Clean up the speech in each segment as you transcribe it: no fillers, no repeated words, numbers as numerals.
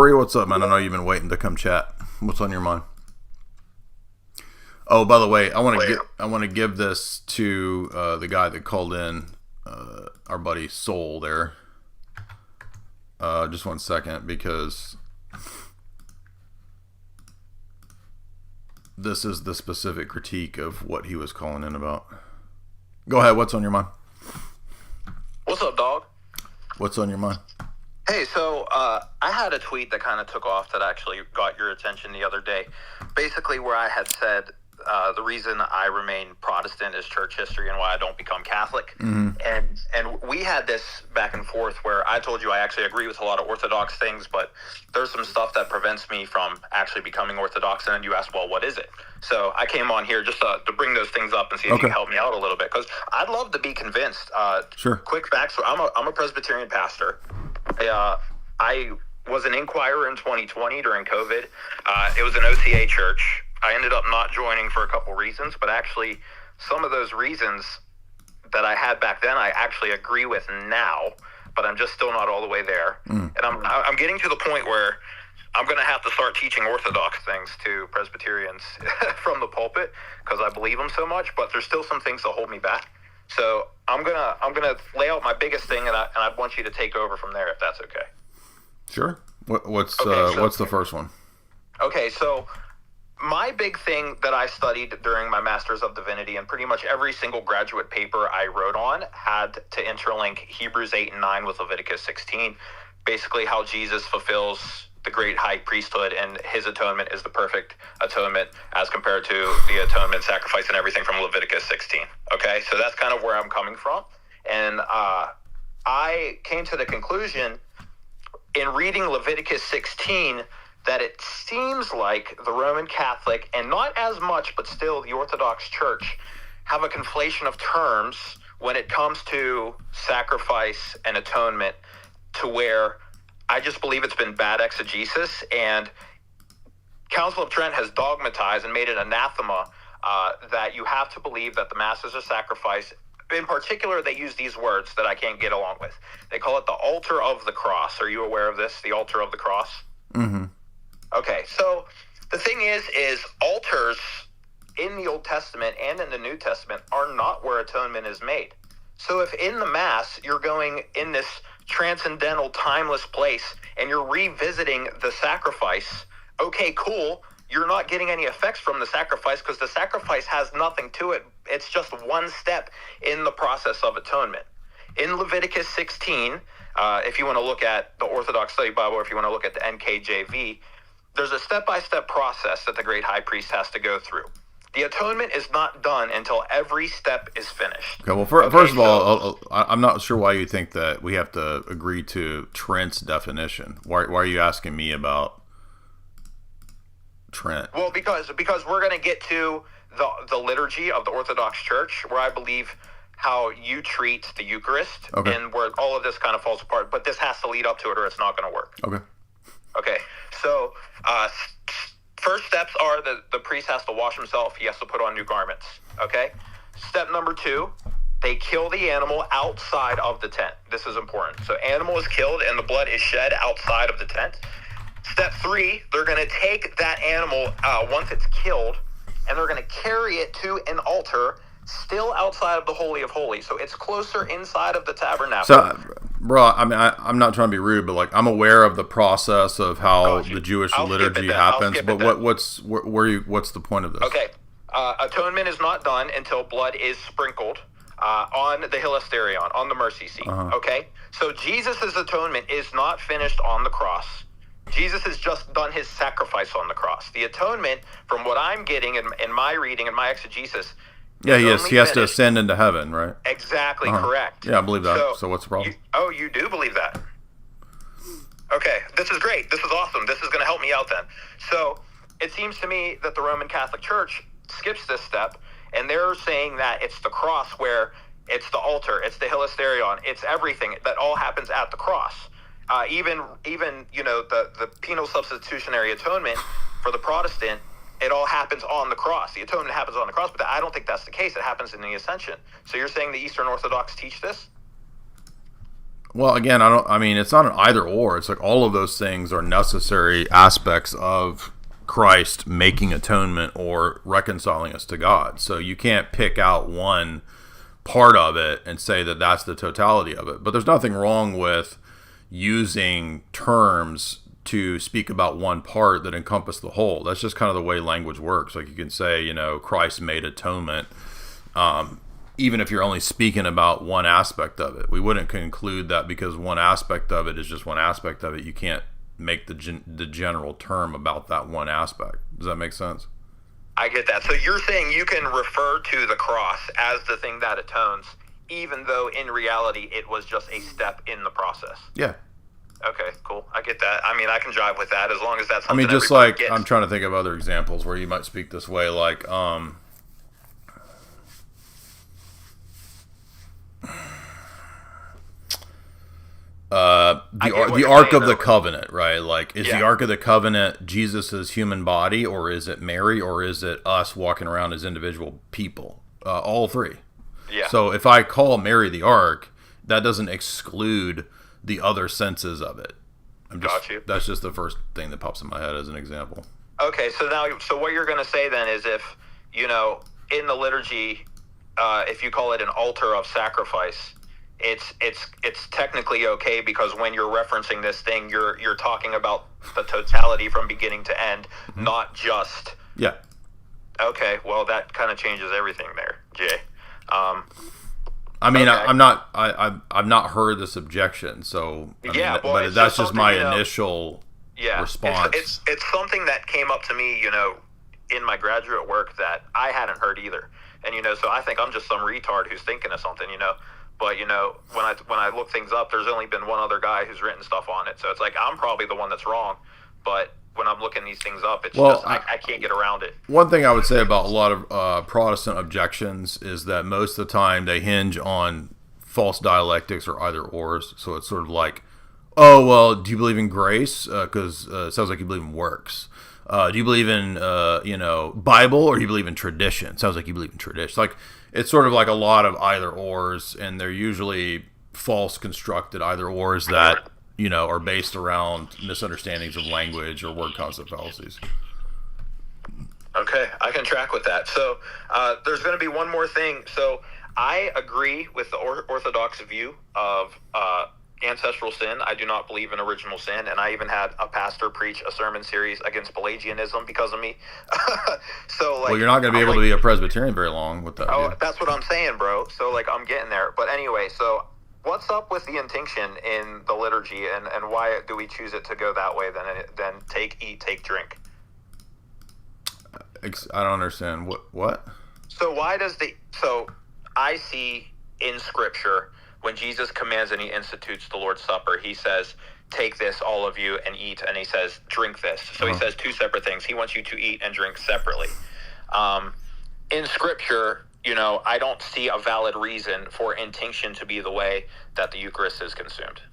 Corey, what's up, man? I know you've been waiting to come chat. What's on your mind? Oh, by the way, I want to give this to the guy that called in, our buddy Soul there. Just 1 second, because this is the specific critique of what he was calling in about. Go ahead. What's on your mind? What's up, dog? What's on your mind? Hey, so I had a tweet that kind of took off that actually got your attention the other day. Basically, where I had said the reason I remain Protestant is church history and why I don't become Catholic. Mm-hmm. And we had this back and forth where I told you I actually agree with a lot of Orthodox things, but there's some stuff that prevents me from actually becoming Orthodox. And then you asked, well, what is it? So I came on here just to bring those things up and see if you can help me out a little bit, because I'd love to be convinced. Sure. Quick facts. I'm a Presbyterian pastor. I was an inquirer in 2020 during COVID. It was an OCA church. I ended up not joining for a couple reasons, but actually some of those reasons that I had back then, I actually agree with now, but I'm just still not all the way there. And I'm getting to the point where I'm going to have to start teaching Orthodox things to Presbyterians from the pulpit, because I believe them so much, but there's still some things that hold me back. So I'm gonna lay out my biggest thing, and I want you to take over from there, if that's okay. Sure. What's the first one? Okay, so my big thing that I studied during my Master's of Divinity, and pretty much every single graduate paper I wrote on had to interlink Hebrews 8 and 9 with Leviticus 16. Basically, how Jesus fulfills the great high priesthood, and his atonement is the perfect atonement as compared to the atonement, sacrifice, and everything from Leviticus 16. Okay, so that's kind of where I'm coming from. And I came to the conclusion in reading Leviticus 16 that it seems like the Roman Catholic, and not as much, but still the Orthodox Church, have a conflation of terms when it comes to sacrifice and atonement, to where I just believe it's been bad exegesis, and Council of Trent has dogmatized and made it anathema that you have to believe that the Mass is a sacrifice. In particular, they use these words that I can't get along with. They call it the altar of the cross. Are you aware of this, the altar of the cross? Mm-hmm. Okay, so the thing is altars in the Old Testament and in the New Testament are not where atonement is made. So if in the Mass you're going in this transcendental, timeless place and you're revisiting the sacrifice, okay, cool, you're not getting any effects from the sacrifice, because the sacrifice has nothing to it. It's just one step in the process of atonement. In Leviticus 16, if you want to look at the Orthodox Study Bible, or if you want to look at the NKJV, there's a step-by-step process that the great high priest has to go through. The atonement is not done until every step is finished. Okay, well, first of all, I'm not sure why you think that we have to agree to Trent's definition. Why are you asking me about Trent? Well, because we're going to get to the liturgy of the Orthodox Church, where I believe how you treat the Eucharist, and where all of this kind of falls apart. But this has to lead up to it, or it's not going to work. Okay, so first steps are the priest has to wash himself. He has to put on new garments. Okay? Step number 2, they kill the animal outside of the tent. This is important. So animal is killed and the blood is shed outside of the tent. Step 3, they're going to take that animal once it's killed, and they're going to carry it to an altar still outside of the Holy of Holies. So it's closer inside of the tabernacle. So, bro, I mean, I'm not trying to be rude, but like, I'm aware of the process of how the Jewish liturgy happens. But what's the point of this? Okay, atonement is not done until blood is sprinkled on the hilasterion, on the mercy seat. Okay, so Jesus' atonement is not finished on the cross. Jesus has just done his sacrifice on the cross. The atonement, from what I'm getting in my reading and my exegesis, yeah, he has to ascend into heaven, right? Exactly, correct. Yeah, I believe that. So what's the problem? You do believe that? Okay, this is great. This is awesome. This is going to help me out then. So it seems to me that the Roman Catholic Church skips this step, and they're saying that it's the cross where it's the altar, it's the hilasterion, it's everything that all happens at the cross. Even the penal substitutionary atonement for the Protestant, it all happens on the cross. The atonement happens on the cross, but I don't think that's the case. It happens in the Ascension. So you're saying the Eastern Orthodox teach this? Well, again, I mean, it's not an either or. It's like all of those things are necessary aspects of Christ making atonement or reconciling us to God. So you can't pick out one part of it and say that that's the totality of it. But there's nothing wrong with using terms to speak about one part that encompass the whole. That's just kind of the way language works. Like you can say, you know, Christ made atonement, even if you're only speaking about one aspect of it. We wouldn't conclude that because one aspect of it is just one aspect of it, you can't make the general term about that one aspect. Does that make sense? I get that. So you're saying you can refer to the cross as the thing that atones, even though in reality it was just a step in the process. Yeah. Okay, cool. I get that. I mean, I can jive with that as long as that's something. I mean, just like gets. I'm trying to think of other examples where you might speak this way, like the Ark of the Covenant, right? Like, is the Ark of the Covenant Jesus' human body, or is it Mary, or is it us walking around as individual people? All three. Yeah. So if I call Mary the Ark, that doesn't exclude the other senses of it. Got you. That's just the first thing that pops in my head as an example. Okay, so what you're going to say then is if, you know, in the liturgy, if you call it an altar of sacrifice, it's technically okay because when you're referencing this thing, you're talking about the totality from beginning to end, not just. Yeah. Okay, well that kind of changes everything there, Jay. I mean, okay. I've not heard this objection, so but that's just my initial response. It's something that came up to me, you know, in my graduate work that I hadn't heard either, and you know, so I think I'm just some retard who's thinking of something, you know. But you know, when I look things up, there's only been one other guy who's written stuff on it, so it's like I'm probably the one that's wrong. But when I'm looking these things up, it's I can't get around it. One thing I would say about a lot of Protestant objections is that most of the time they hinge on false dialectics or either ors. So it's sort of like, oh, well, do you believe in grace? Because it sounds like you believe in works. Do you believe in Bible, or do you believe in tradition? Sounds like you believe in tradition. Like, it's sort of like a lot of either ors, and they're usually false constructed either ors that, you know, are based around misunderstandings of language or word concept fallacies. Okay, I can track with that. So there's going to be one more thing. So I agree with the Orthodox view of ancestral sin. I do not believe in original sin, and I even had a pastor preach a sermon series against Pelagianism because of me. So, like, well, you're not going to be able to be a Presbyterian very long with that. Oh, that's what I'm saying, bro. So, like, I'm getting there. But anyway, so what's up with the intinction in the liturgy, and why do we choose it to go that way than take, eat, take, drink? I don't understand. What? So so I see in Scripture when Jesus commands and he institutes the Lord's Supper, he says, take this, all of you, and eat. And he says, drink this. So he says two separate things. He wants you to eat and drink separately. In Scripture, you know, I don't see a valid reason for intinction to be the way that the Eucharist is consumed.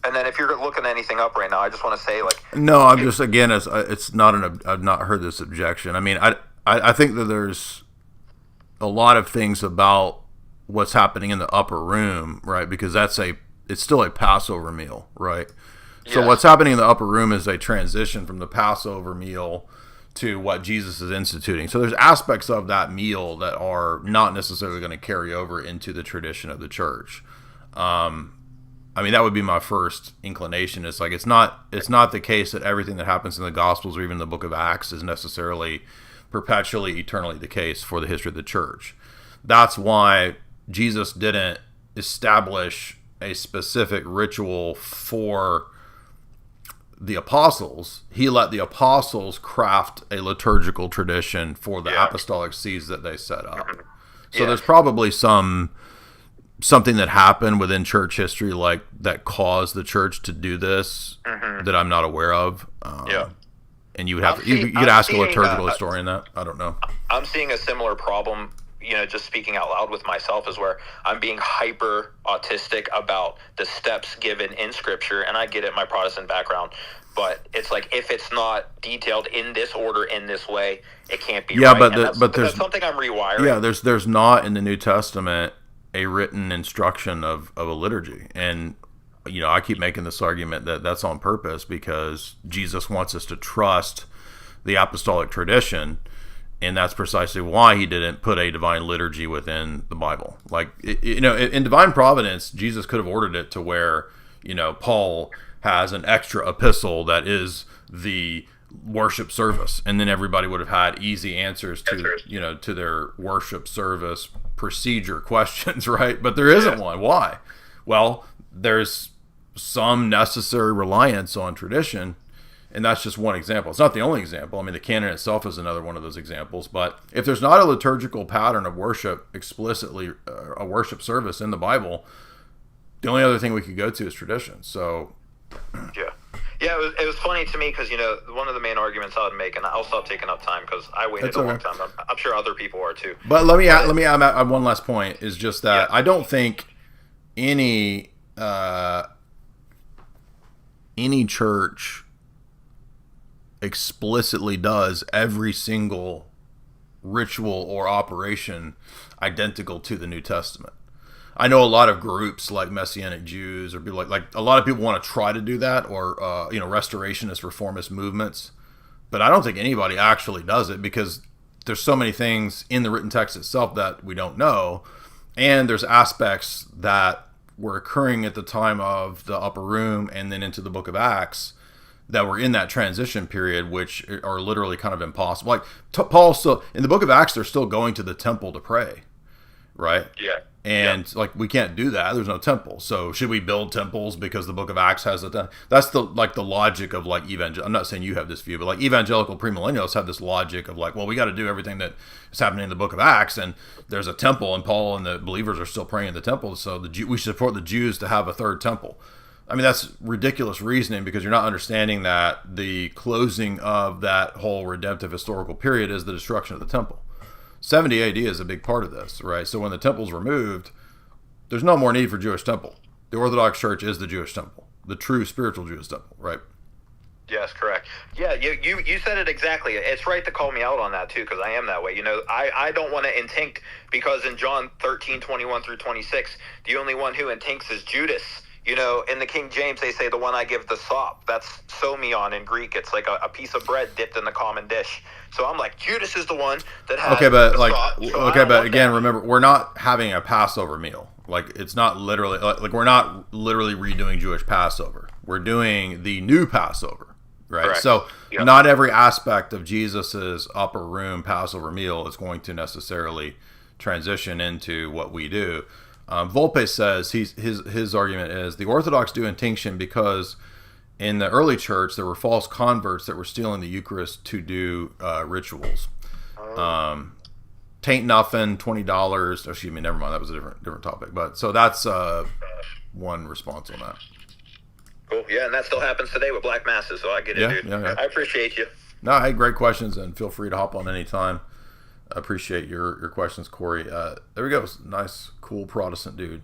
And then if you're looking anything up right now, I just want to say, like... No, I'm just, again, it's not I've not heard this objection. I mean, I think that there's a lot of things about what's happening in the upper room, right? Because it's still a Passover meal, right? Yes. So what's happening in the upper room is a transition from the Passover meal to what Jesus is instituting. So there's aspects of that meal that are not necessarily going to carry over into the tradition of the church. I mean, that would be my first inclination. It's like it's not the case that everything that happens in the Gospels or even the book of Acts is necessarily perpetually, eternally the case for the history of the church. That's why Jesus didn't establish a specific ritual for the apostles. He let the apostles craft a liturgical tradition for the apostolic sees that they set up. So there's probably something that happened within church history like that caused the church to do this that I'm not aware of. And you would have you could ask a liturgical historian that. I don't know. I'm seeing a similar problem just speaking out loud with myself, is where I'm being hyper autistic about the steps given in Scripture, and I get it, my Protestant background, but it's like, if it's not detailed in this order, in this way, it can't be right. But there's something I'm rewiring. Yeah, there's not in the New Testament a written instruction of a liturgy, and I keep making this argument that that's on purpose, because Jesus wants us to trust the apostolic tradition, and that's precisely why he didn't put a divine liturgy within the Bible. Like, in divine providence, Jesus could have ordered it to where, Paul has an extra epistle that is the worship service, and then everybody would have had easy answers to to their worship service procedure questions, right? But there isn't one. Why? Well, there's some necessary reliance on tradition, and that's just one example. It's not the only example. I mean, the canon itself is another one of those examples. But if there's not a liturgical pattern of worship, explicitly a worship service in the Bible, the only other thing we could go to is tradition. So yeah, it was funny to me, because one of the main arguments I would make, and I'll stop taking up time because I waited a long time. I'm sure other people are too. But let me add one last point, is just that I don't think any church explicitly does every single ritual or operation identical to the New Testament. I know a lot of groups like Messianic Jews, or people like a lot of people want to try to do that, or restorationist, reformist movements, but I don't think anybody actually does it, because there's so many things in the written text itself that we don't know, and there's aspects that were occurring at the time of the Upper Room and then into the Book of Acts that were in that transition period, which are literally kind of impossible. Like Paul still in the Book of Acts, they're still going to the temple to pray, right? Yeah. And we can't do that. There's no temple. So should we build temples because the Book of Acts has a temple? That's the logic of evangel. I'm not saying you have this view, but evangelical premillennialists have this logic of well, we got to do everything that is happening in the Book of Acts, and there's a temple, and Paul and the believers are still praying in the temple. So we should support the Jews to have a third temple. I mean, that's ridiculous reasoning, because you're not understanding that the closing of that whole redemptive historical period is the destruction of the temple. 70 AD is a big part of this, right? So when the temple's removed, there's no more need for Jewish temple. The Orthodox Church is the Jewish temple, the true spiritual Jewish temple, right? Yes, correct. Yeah, you said it exactly. It's right to call me out on that too, because I am that way. I don't want to intinct, because in John 13:21 through 26, the only one who intincts is Judas. In the King James, they say the one I give the sop. That's somion in Greek. It's like a piece of bread dipped in the common dish. So I'm like, Judas is the one that has but again, remember, we're not having a Passover meal. It's not literally, we're not literally redoing Jewish Passover. We're doing the new Passover, right? Correct. So not every aspect of Jesus's upper room Passover meal is going to necessarily transition into what we do. Volpe says his argument is the Orthodox do intinction because in the early church there were false converts that were stealing the Eucharist to do rituals. Taint nothing, $20. Excuse me, never mind. That was a different topic. But so that's one response on that. Cool. Yeah, and that still happens today with black masses. So I get it, dude. Yeah. I appreciate you. No, hey, great questions, and feel free to hop on anytime. I appreciate your questions, Corey. There we go. Nice, cool Protestant dude.